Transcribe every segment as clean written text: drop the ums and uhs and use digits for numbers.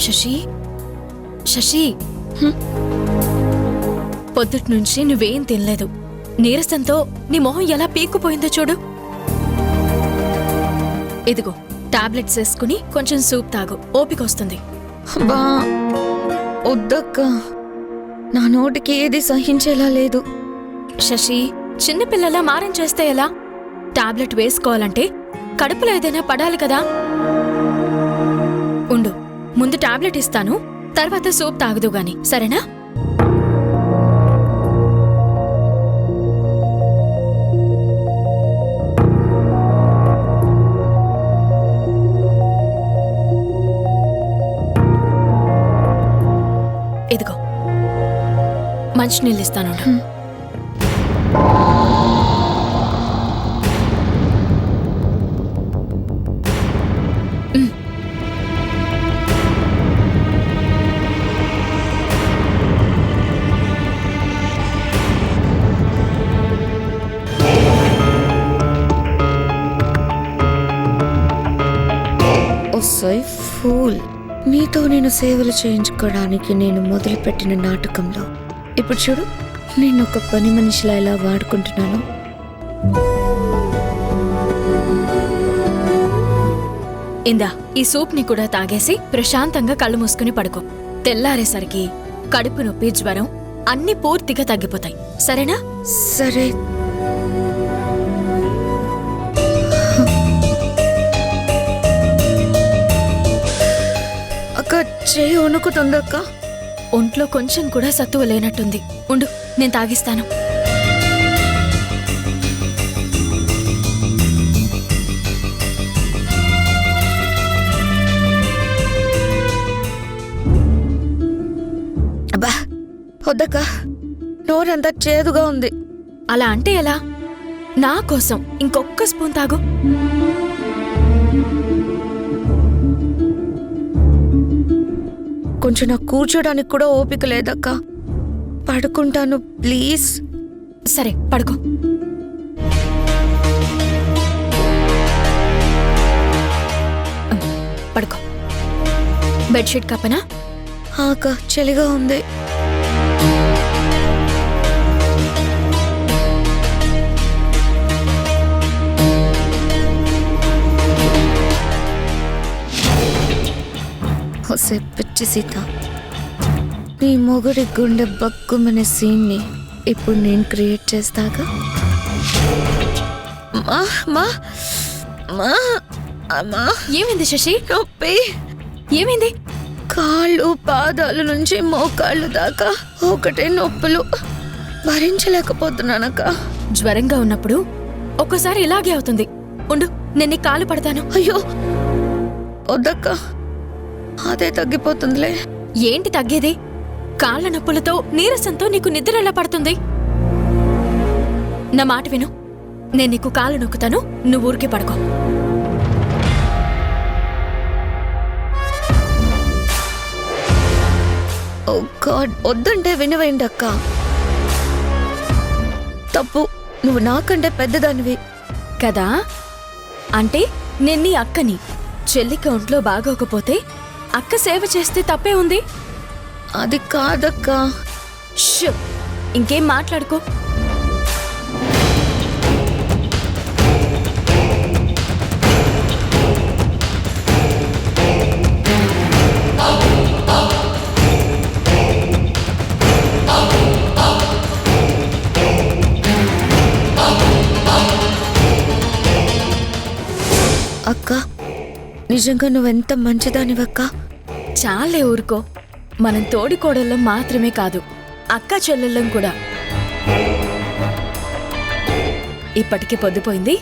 శశి శశి పొద్దుటి నుంచి నువ్వేం తినలేదు. నీరసంతో నీ మొహం ఎలా పీక్కుపోయిందో చూడు. ఇదిగో టాబ్లెట్స్ వేసుకుని కొంచెం సూప్ తాగు, ఓపికొస్తుంది. బా వద్దక్క, నా నోటికి ఏది సహించేలా లేదు. శశి, చిన్నపిల్లలా మారం చేస్తే ఎలా? టాబ్లెట్ వేసుకోవాలంటే కడుపులో ఏదైనా పడాలి కదా. ఉండు, ముందు టాబ్లెట్ ఇస్తాను, తర్వాత సూప్ తాగదు గాని, సరేనా? ఇదిగో మంచినీళ్ళు ఇస్తాను. ఫూల్, నీతో నేను సేవలు చేయించుకోవడానికి నేను మొదలుపెట్టిన నాటకంలో ఇప్పుడు చూడు, నేను ఒక పని మనిషిలా ఎలా వాడుకుంటున్నాను. ఇందా ఈ సూప్ ని కూడా తాగేసి ప్రశాంతంగా కళ్ళు మూసుకుని పడుకో. తెల్లారేసరికి కడుపు నొప్పి, జ్వరం అన్ని పూర్తిగా తగ్గిపోతాయి, సరేనా? సరే. చేయి వణుకుతుందక్క. ఒంట్లో కొంచెం కూడా సత్తువ లేనట్టుంది. ఉండు, నేను తాగిస్తాను. అబ్బా వద్దక్క, నోరంతా చేదుగా ఉంది. అలా అంటే ఎలా? నా కోసం ఇంకొక్క స్పూన్ తాగు. కొంచెం నాకు కూర్చోడానికి కూడా ఓపిక లేదక్క, పడుకుంటాను ప్లీజ్. సరే పడుకో. పడుకో. బెడ్షీట్ కప్పనా? అక్క చలిగా ఉంది. ఒసే పిచ్చి సీత, నీ మొగుడి గుండె బక్కుమనే సీన్ని ఇప్పుడు నేను క్రియేట్ చేస్తాగా. ఏమైంది శశి? నొప్పి. ఏమైంది? కాళ్ళు పాదాల నుంచి మోకాళ్ళు దాకా ఒకటే నొప్పులు, భరించలేకపోతున్నానక్క. జ్వరంగా ఉన్నప్పుడు ఒక్కోసారి ఇలాగే అవుతుంది. ఉండు, నేను కాలు పడతాను. అయ్యో వద్దక్క, అదే తగ్గిపోతుందిలే. ఏంటి తగ్గేది? కాళ్ళ నొప్పులతో, నీరసంతో నీకు నిద్ర ఎలా పడుతుంది? నా మాట విను, నేను నీకు కాళ్ళు నొక్కుతాను, నువ్వు ఊరికి పడుకో. ఓ గాడ్, వద్దంటే వినవేంటి అక్క? తప్పు, నువ్వు నాకంటే పెద్దదానివి కదా. అంటే నేను నీ అక్కని. చెల్లికి ఒంట్లో బాగోకపోతే అక్క సేవ చేస్తే తప్పే ఉంది? అది కాదక్క. ఇంకేం మాట్లాడుకో. అక్క, నిజంగా నువ్వెంత మంచిదానివక్క. చాలే ఊరుకో. మనం తోడికోడళ్ళం మాత్రమే కాదు, అక్క చెల్లెళ్ళం కూడా. ఇప్పటికే పొద్దుపోయింది,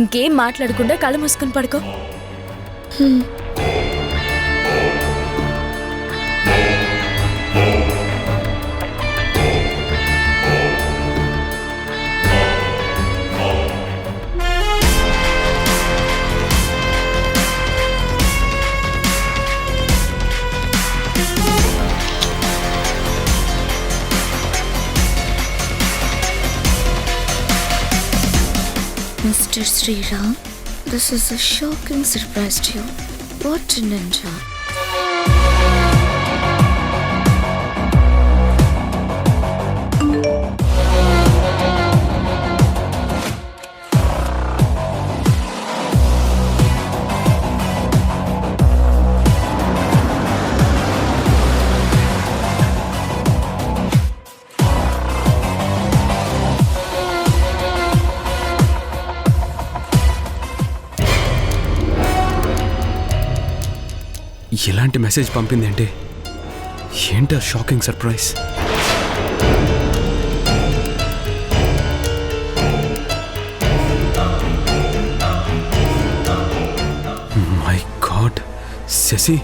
ఇంకేం మాట్లాడకుండా కళ్ళు మూసుకుని పడుకో. Mr. Sriram, this is a shocking surprise to you. What an enjoy. ఇలాంటి మెసేజ్ పంపిందేంటి? ఏంటా shocking surprise? My god, Shashi!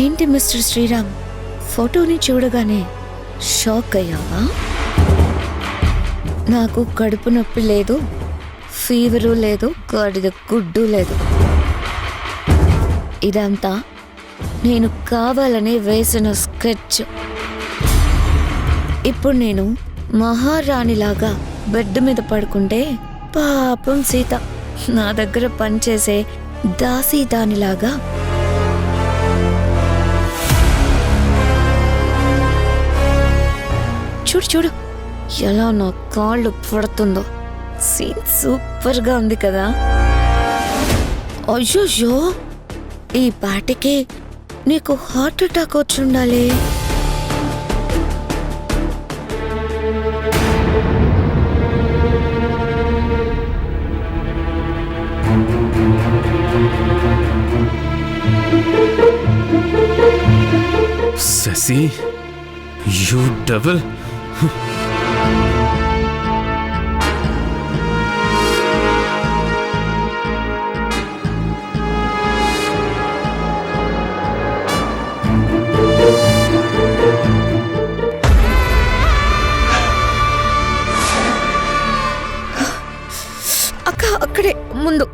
ఏంటి మిస్టర్ శ్రీరామ్, ఫోటోని చూడగానే షాక్ అయ్యావా? నాకు కడుపు నొప్పి లేదు, ఫీవరు లేదు, గాడిద గుడ్డు లేదు. ఇదంతా నేను కావాలని వేసిన స్కెచ్. ఇప్పుడు నేను మహారాణిలాగా బెడ్ మీద పడుకుంటే పాపం సీత నా దగ్గర పనిచేసే దాసీదానిలాగా చూడు చూడు ఎలా నా కాళ్ళు పడుతుందో. సీన్ సూపర్ గా ఉంది కదా. అయ్యో, ఈ పాటికి నీకు హార్ట్ అటాక్ వచ్చి ఉండాలి. Shashi, you double! అక్క అక్కడే ముందు.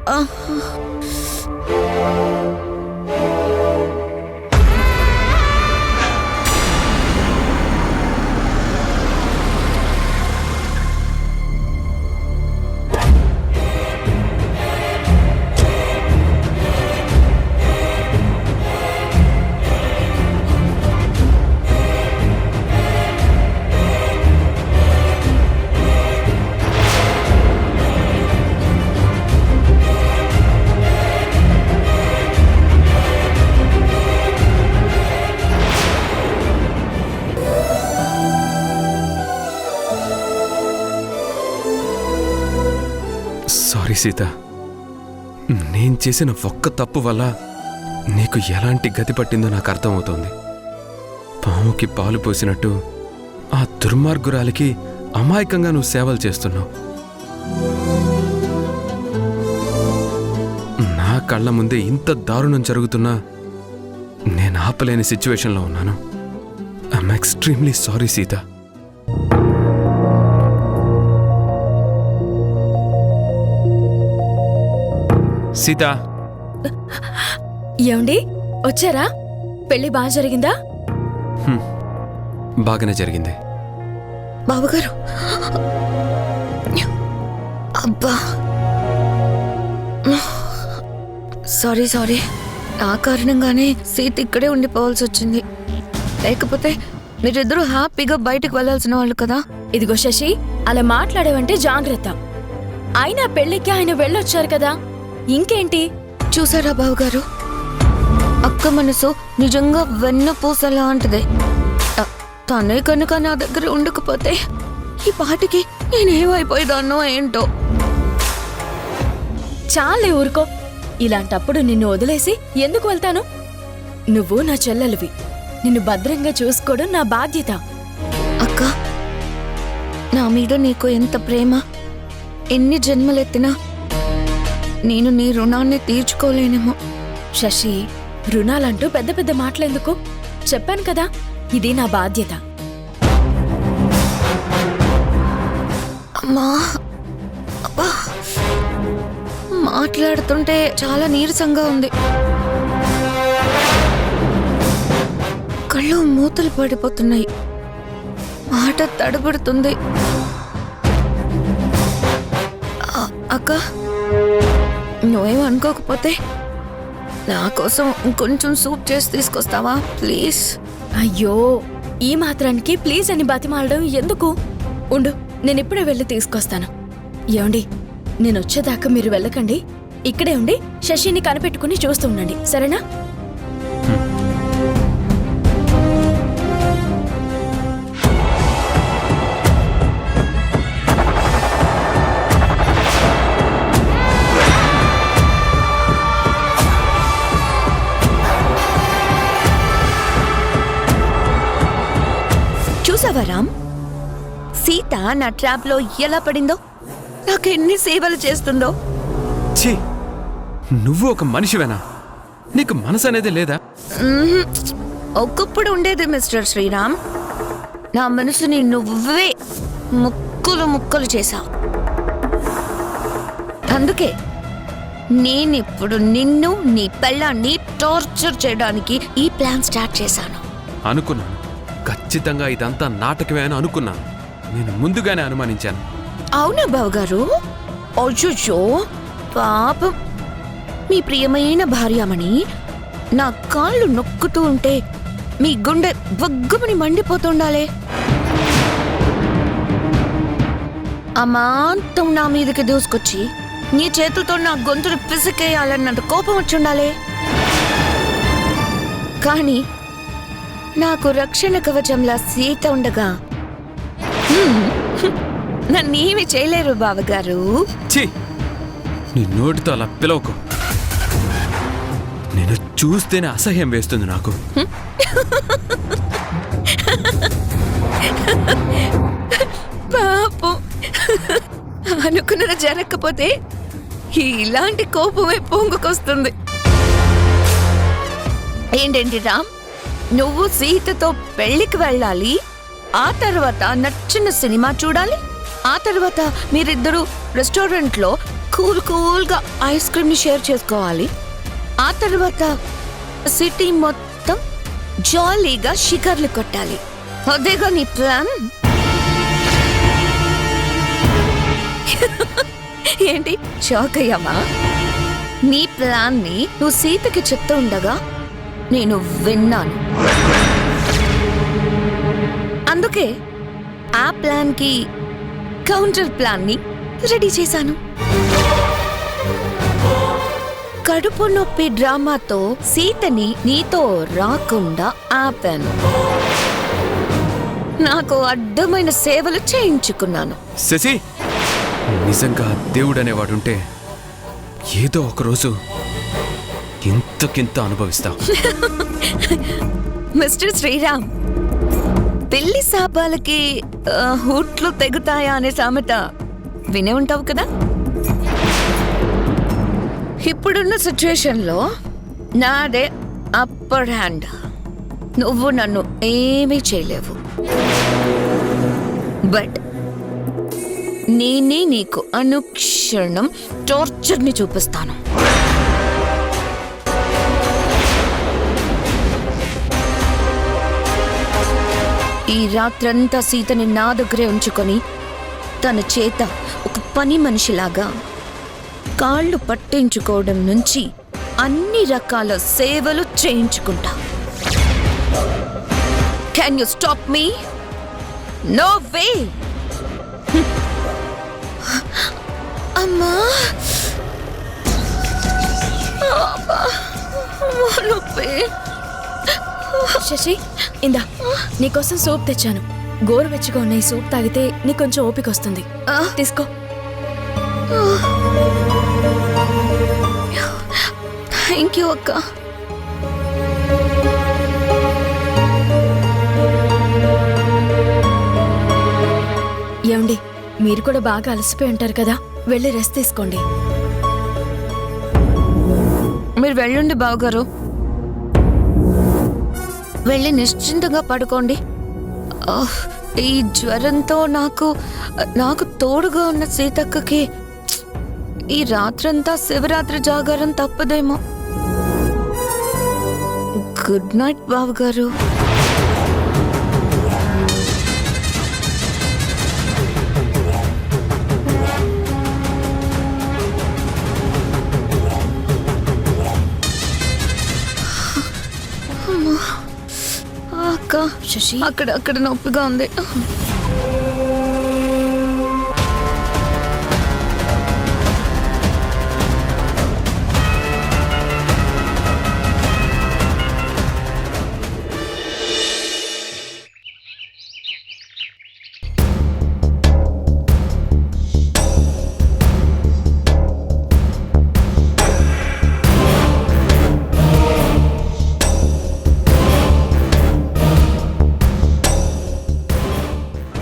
సారీ సీత, నేను చేసిన ఒక్క తప్పు వల్ల నీకు ఎలాంటి గతి పట్టిందో నాకు అర్థమవుతోంది. పాముకి పాలు పోసినట్టు ఆ దుర్మార్గురాలికి అమాయకంగా నువ్వు సేవలు చేస్తున్నావు. నా కళ్ళ ముందే ఇంత దారుణం జరుగుతున్నా నేను ఆపలేని సిచ్యువేషన్లో ఉన్నాను. I'm extremely sorry Sita. Sita, ఏమండి వచ్చారా? పెళ్లి బాగా జరిగిందా? బాగానే జరిగింది. బావగారు, అబ్బా సారీ, ఆ కారణంగానే సీత ఇక్కడే ఉండిపోవాల్సి వచ్చింది. లేకపోతే మీరిద్దరూ హ్యాపీగా బయటకు వెళ్లాల్సిన వాళ్ళు కదా. ఇదిగో శశి, అలా మాట్లాడేవంటే జాగ్రత్త. అయినా పెళ్లికి ఆయన వెళ్ళొచ్చారు కదా, ఇంకేంటి? చూసారా బావగారు, అక్క మనసు నిజంగా వెన్న పూస లాంటిదే. తనే కనుక నా దగ్గర ఉండకపోతే ఈ పాటికి నేనేమైపోయేదాన్నో ఏంటో. చాలే ఊరుకో. ఇలాంటప్పుడు నిన్ను వదిలేసి ఎందుకు వెళ్తాను? నువ్వు నా చెల్లెలివి, నిన్ను భద్రంగా చూసుకోవడం నా బాధ్యత. అక్క, నా మీద నీకు ఎంత ప్రేమ, ఎన్ని జన్మలెత్తినా నేను నీ రుణాన్ని తీర్చుకోలేనేమో. శశి, రుణాలంటూ పెద్ద పెద్ద మాటలెందుకు? చెప్పాను కదా, ఇది నా బాధ్యత. అమ్మా, అబ్బా, మాట్లాడుతుంటే చాలా నీరసంగా ఉంది. కళ్ళు మూతలు పడిపోతున్నాయి, మాట తడబడుతుంది. అక్క నువ్వేం అనుకోకపోతే నా కోసం ఇంకొంచెం సూప్ చేసి తీసుకొస్తావా ప్లీజ్? అయ్యో ఈ మాత్రానికి ప్లీజ్ అని బతిమాలడం ఎందుకు? ఉండు, నేను ఇప్పుడే వెళ్ళి తీసుకొస్తాను. ఏమండి, నేను వచ్చేదాకా మీరు వెళ్ళకండి. ఇక్కడే ఉండి శశిని కనిపెట్టుకుని చూస్తూ ఉండండి, సరేనా? చూసావా రామ్, సీత నా ట్రాప్ లో ఎలా పడిందో, నాకు ఎన్ని సేవలు చేస్తుందో. ఛీ, నువ్వు ఒక మనిషివేనా? నీకు మనసు అనేది లేదా? ఒకప్పుడు ఉండేది మిస్టర్ శ్రీరామ్. నా మనసుని నువ్వే ముక్కలు ముక్కలు చేశావు. అందుకే నేనిప్పుడు నిన్ను నీ పెళ్ళాన్ని టార్చర్ చేయడానికి ఈ ప్లాన్ స్టార్ట్ చేశాను. అనుకున్నాను, ఖచ్చితంగా ఇదంతా నాటకమే అని అనుకున్నాను. నేను ముందుగానే అనుమానించాను. అవునా బావగారు? అయ్యో పాపం, మీ ప్రియమైన భార్యమణి నా కాళ్ళు నొక్కుతూ ఉంటే మీ గుండె బొగ్గమని మండిపోతుండాలే. అమాంతం నా మీదకి దూసుకొచ్చి నీ చేతులతో నా గొంతును పిసికేయాలన్నంత కోపం వచ్చుండాలే. కానీ నాకు రక్షణ కవచంలా సీత ఉండగా నన్నేమి చేయలేరు బావగారు. ఛీ, నీ నోటితో అలా పిలవకు. నేను చూస్తేనే అసహ్యం వేస్తుంది నాకు. పాపం, అనుకున్నది జరగకపోతే ఇలాంటి కోపమే పొంగుకొస్తుంది. ఏంటండి రామ్, నువ్వు సీతతో పెళ్లికి వెళ్ళాలి, ఆ తర్వాత నచ్చిన సినిమా చూడాలి, ఆ తర్వాత మీరిద్దరూ రెస్టారెంట్లో కూల్గా ఐస్ క్రీమ్ ని షేర్ చేసుకోవాలి, ఆ తర్వాత సిటీ మొత్తం జాలీగా షికర్లు కొట్టాలి. అదేగా నీ ప్లాన్? ఏంటి షాక్ అయ్యావా? నీ ప్లాన్ ని నువ్వు సీతకి చెప్తూ ఉండగా నేను విన్నాను. అందుకే ఆ ప్లాన్ కి కౌంటర్ ప్లాన్ ని రెడీ చేశాను. కడుపు నొప్పి డ్రామాతో సీతని నీతో రాకుండా ఆపాను. నాకు అడ్డమైన సేవలు చేయించుకున్నాను. శశి, నిజంగా దేవుడనేవాడుంటే ఏదో ఒకరోజు ఇంతకింత అనుభవిస్తావు. మిస్టర్ శ్రీరామ్, పెళ్లి శాపాలకి హూట్లు తెగుతాయా అనే సామెత వినే ఉంటావు కదా. ఇప్పుడున్న సిచ్యువేషన్లో నాదే అప్పర్ హ్యాండ్. నువ్వు నన్ను ఏమీ చేయలేవు. బట్ నేనే నీకు అనుక్షణం టార్చర్ని చూపిస్తాను. ఈ రాత్రంతా సీతని నా దగ్గరే ఉంచుకొని తన చేత ఒక పని మనిషిలాగా కాళ్ళు పట్టించుకోవడం నుంచి అన్ని రకాల సేవలు చేయించుకుంటా. Can you stop me? No way. అమ్మా, శశి, ఇందా నీకోసం సూప్ తెచ్చాను. గోరువెచ్చగా ఉన్న ఈ సూప్ తాగితే నీకు కొంచెం ఓపిక వస్తుంది. తీసుకో. థ్యాంక్ యూ అక్క. ఏమండి, మీరు కూడా బాగా అలసిపోయి ఉంటారు కదా, వెళ్ళి రెస్ట్ తీసుకోండి. మీరు వెళ్ళండి బావగారు, వెళ్ళి నిశ్చింతగా పడుకోండి. ఈ జ్వరంతో నాకు తోడుగా ఉన్న సీతక్కకి ఈ రాత్రంతా శివరాత్రి జాగారం తప్పదేమో. గుడ్ నైట్ బావగారు. శశి అక్కడ నొప్పిగా ఉంది.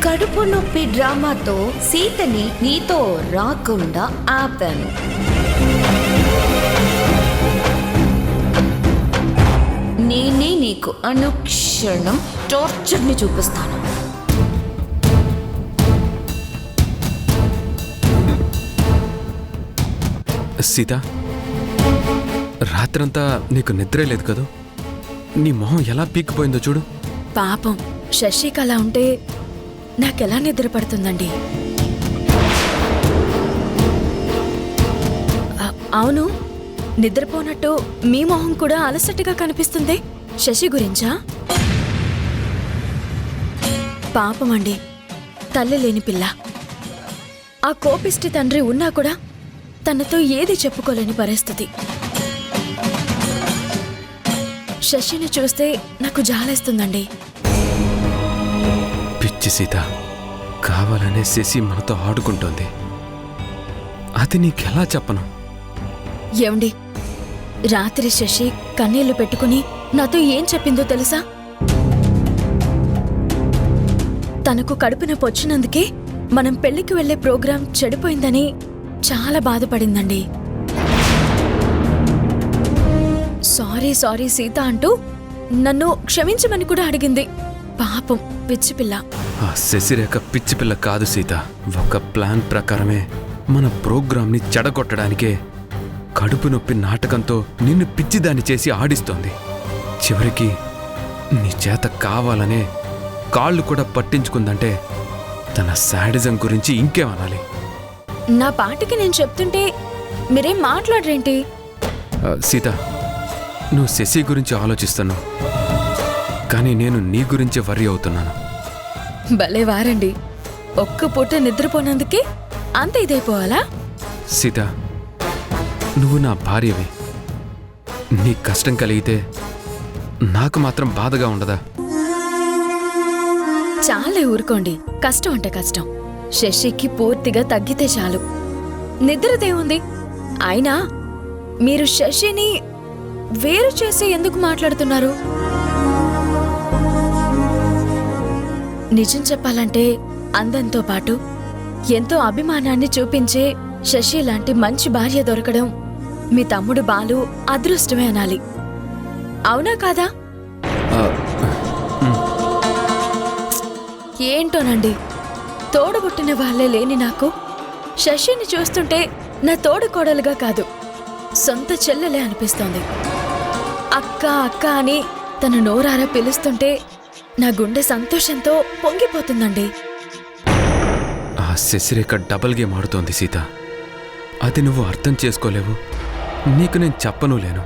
కడుపు నొప్పి డ్రామాతో సీతని నీతో రాకుండా ఆపాను. నేనే నీకు అనుక్షణం టార్చర్ని చూపిస్తాను. సీత, రాత్రంతా నీకు నిద్రే లేదు కదూ? నీ మొహం ఎలా పీక్కిపోయిందో చూడు. పాపం శశికి అలా ఉంటే నాకెలా నిద్ర పడుతుందండి? అవును, నిద్రపోనట్టు మీ మొహం కూడా అలసటగా కనిపిస్తుంది. శశి గురించా? పాపమండి, తల్లి లేని పిల్ల. ఆ కోపిష్టి తండ్రి ఉన్నా కూడా తనతో ఏది చెప్పుకోలేని పరిస్థితి. శశిని చూస్తే నాకు జాలేస్తుందండి. పిచ్చి సీత, కావాలనే శశి మనతో ఆడుకుంటోంది. అది నీకెలా చెప్పను? ఏమండి, రాత్రి శశి కన్నీళ్లు పెట్టుకుని నాతో ఏం చెప్పిందో తెలుసా? తనకు కడుపున పొచ్చినందుకే మనం పెళ్లికి వెళ్లే ప్రోగ్రాం చెడిపోయిందని చాలా బాధపడిందండి. సారీ సారీ సీత అంటూ నన్ను క్షమించమని కూడా అడిగింది. పాపం పిచ్చిపిల్ల. ఆ శశిరేఖ పిచ్చిపిల్ల కాదు సీత. ఒక ప్లాన్ ప్రకారమే మన ప్రోగ్రాంని చెడగొట్టడానికే కడుపు నొప్పి నాటకంతో నిన్ను పిచ్చిదాన్ని చేసి ఆడిస్తోంది. చివరికి నీ చేత కావాలనే కాళ్ళు కూడా పట్టించుకుందంటే తన శాడిజం గురించి ఇంకేమనాలి? నా పాటికి నేను చెప్తుంటే మీరేం మాట్లాడరేంటి? సీత, నువ్వు శశి గురించి ఆలోచిస్తున్నావు, కానీ నేను నీ గురించి వర్రీ అవుతున్నాను. భలే వారండి, ఒక్క పూట నిద్రపోనందుకే అంత ఇదైపోవాలా? సీత, నువ్వు నా భార్యవి. నీ కష్టం కలిగితే నాకు మాత్రం బాధగా ఉండదా? చాలే ఊరుకోండి. కష్టం అంటే కష్టం. శశికి పూర్తిగా తగ్గితే చాలు. నిద్రదేముంది? అయినా మీరు శశిని వేరు చేసి ఎందుకు మాట్లాడుతున్నారు? నిజం చెప్పాలంటే అందంతో పాటు ఎంతో అభిమానాన్ని చూపించే శశి లాంటి మంచి భార్య దొరకడం మీ తమ్ముడు బాలు అదృష్టమే అనాలి. అవునా కాదా? ఏంటోనండి, తోడబుట్టిన వాళ్ళే లేని నాకు శశిని చూస్తుంటే నా తోడు కోడలుగా కాదు, సొంత చెల్లెలే అనిపిస్తోంది. అక్క అక్క అని తన నోరారా పిలుస్తుంటే నా గుండె సంతోషంతో పొంగిపోతుందండి. ఆ శశిరేఖ డబల్ గేమ్ ఆడుతోంది సీత. అది నువ్వు అర్థం చేసుకోలేవు, నీకు నేను చెప్పను లేను.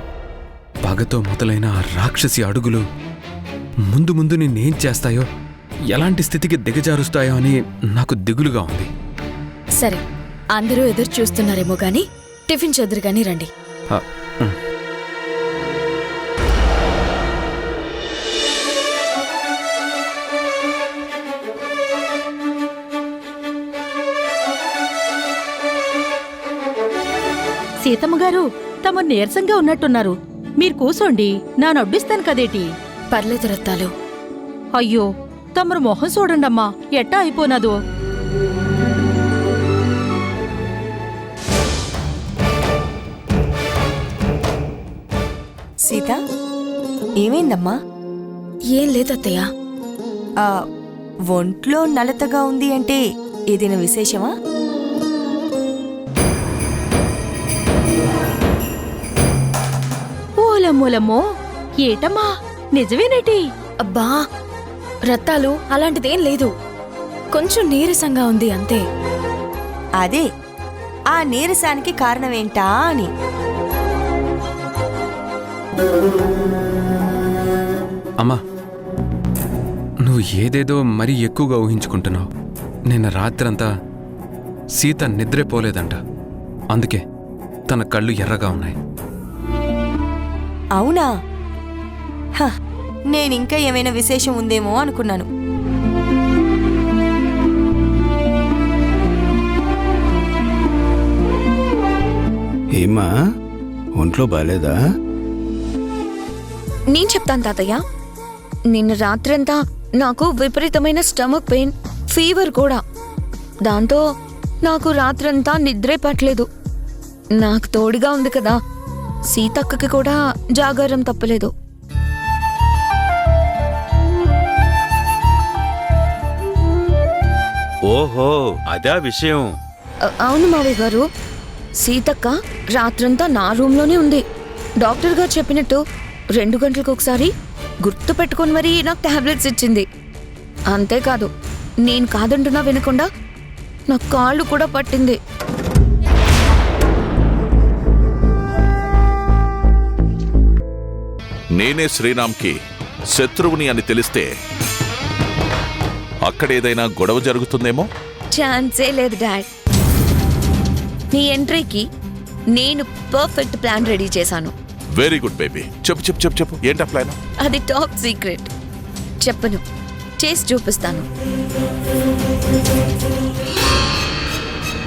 పగతో మొదలైన ఆ రాక్షసి అడుగులు ముందు ముందు నిన్నేం చేస్తాయో, ఎలాంటి స్థితికి దిగజారుస్తాయో అని నాకు దిగులుగా ఉంది. సరే, అందరూ ఎదురు చూస్తున్నారేమో గాని టిఫిన్ చెదురు గాని రండి. సీతమ్మగారు, తమ నీరసంగా ఉన్నట్టున్నారు. మీరు కూసోండి, నా నొడ్డిస్తాను కదేటి. పర్లేదు రత్తాలు. అయ్యో, తమరు మొహం చూడండమ్మా, ఎట్టా అయిపోనాదో. సీత, ఏమైందమ్మా? ఏం లేదత్తయ్య. ఆ ఒంట్లో నలతగా ఉంది అంటే ఏదైనా విశేషమా? ఓలమ్మోలమ్మో, ఏటమ్మా, నిజమేనేటి? అబ్బా రత్తాలు, అలాంటిదేం లేదు. కొంచెం నీరసంగా ఉంది అంతే. అదే, ఆ నీరసానికి కారణమేంటా అని. అమ్మా, నువ్వు ఏదేదో మరీ ఎక్కువగా ఊహించుకుంటున్నావు. నిన్న రాత్రంతా సీత నిద్రే పోలేదంట. అందుకే తన కళ్ళు ఎర్రగా ఉన్నాయి. అవునా? హ, నేనింకా ఏమైనా విశేషం ఉందేమో అనుకున్నాను. ఏమా ఒంట్లో బాలేదా? నేను చెప్తాను తాతయ్య. నిన్న రాత్రంతా నాకు విపరీతమైన స్టమక్ పెయిన్, ఫీవర్ కూడా. దాంతో నాకు రాత్రంతా నిద్రే పట్టలేదు. నాకు తోడుగా ఉంది కదా, సీతక్కకి కూడా జాగారం తప్పలేదు. ఓహో, అదా విషయం. అవును మావయ్య గారు, సీతక్క రాత్రంతా నా రూమ్లోనే ఉంది. డాక్టర్ గారు చెప్పినట్టు 2 గంటలకు ఒకసారి గుర్తు పెట్టుకొని మరీ నాకు టాబ్లెట్స్ ఇచ్చింది. అంతేకాదు, నేను కాదంటున్నా వినకుండా నా కాళ్ళు కూడా పట్టింది. నేనే శ్రీరామ్కి శత్రువుని అని తెలిస్తే అక్కడేదైనా గొడవ జరుగుతుందేమో. ఛాన్సే లేదు డాడ్. నీ ఎంట్రీకి నేను పర్ఫెక్ట్ ప్లాన్ రెడీ చేశాను. Very good baby. చెప్పు చెప్పు చెప్పు చెప్పు, ఏంటా ప్లాన్? అది టాప్ సీక్రెట్. చెప్పను, చేసి చూపిస్తాను.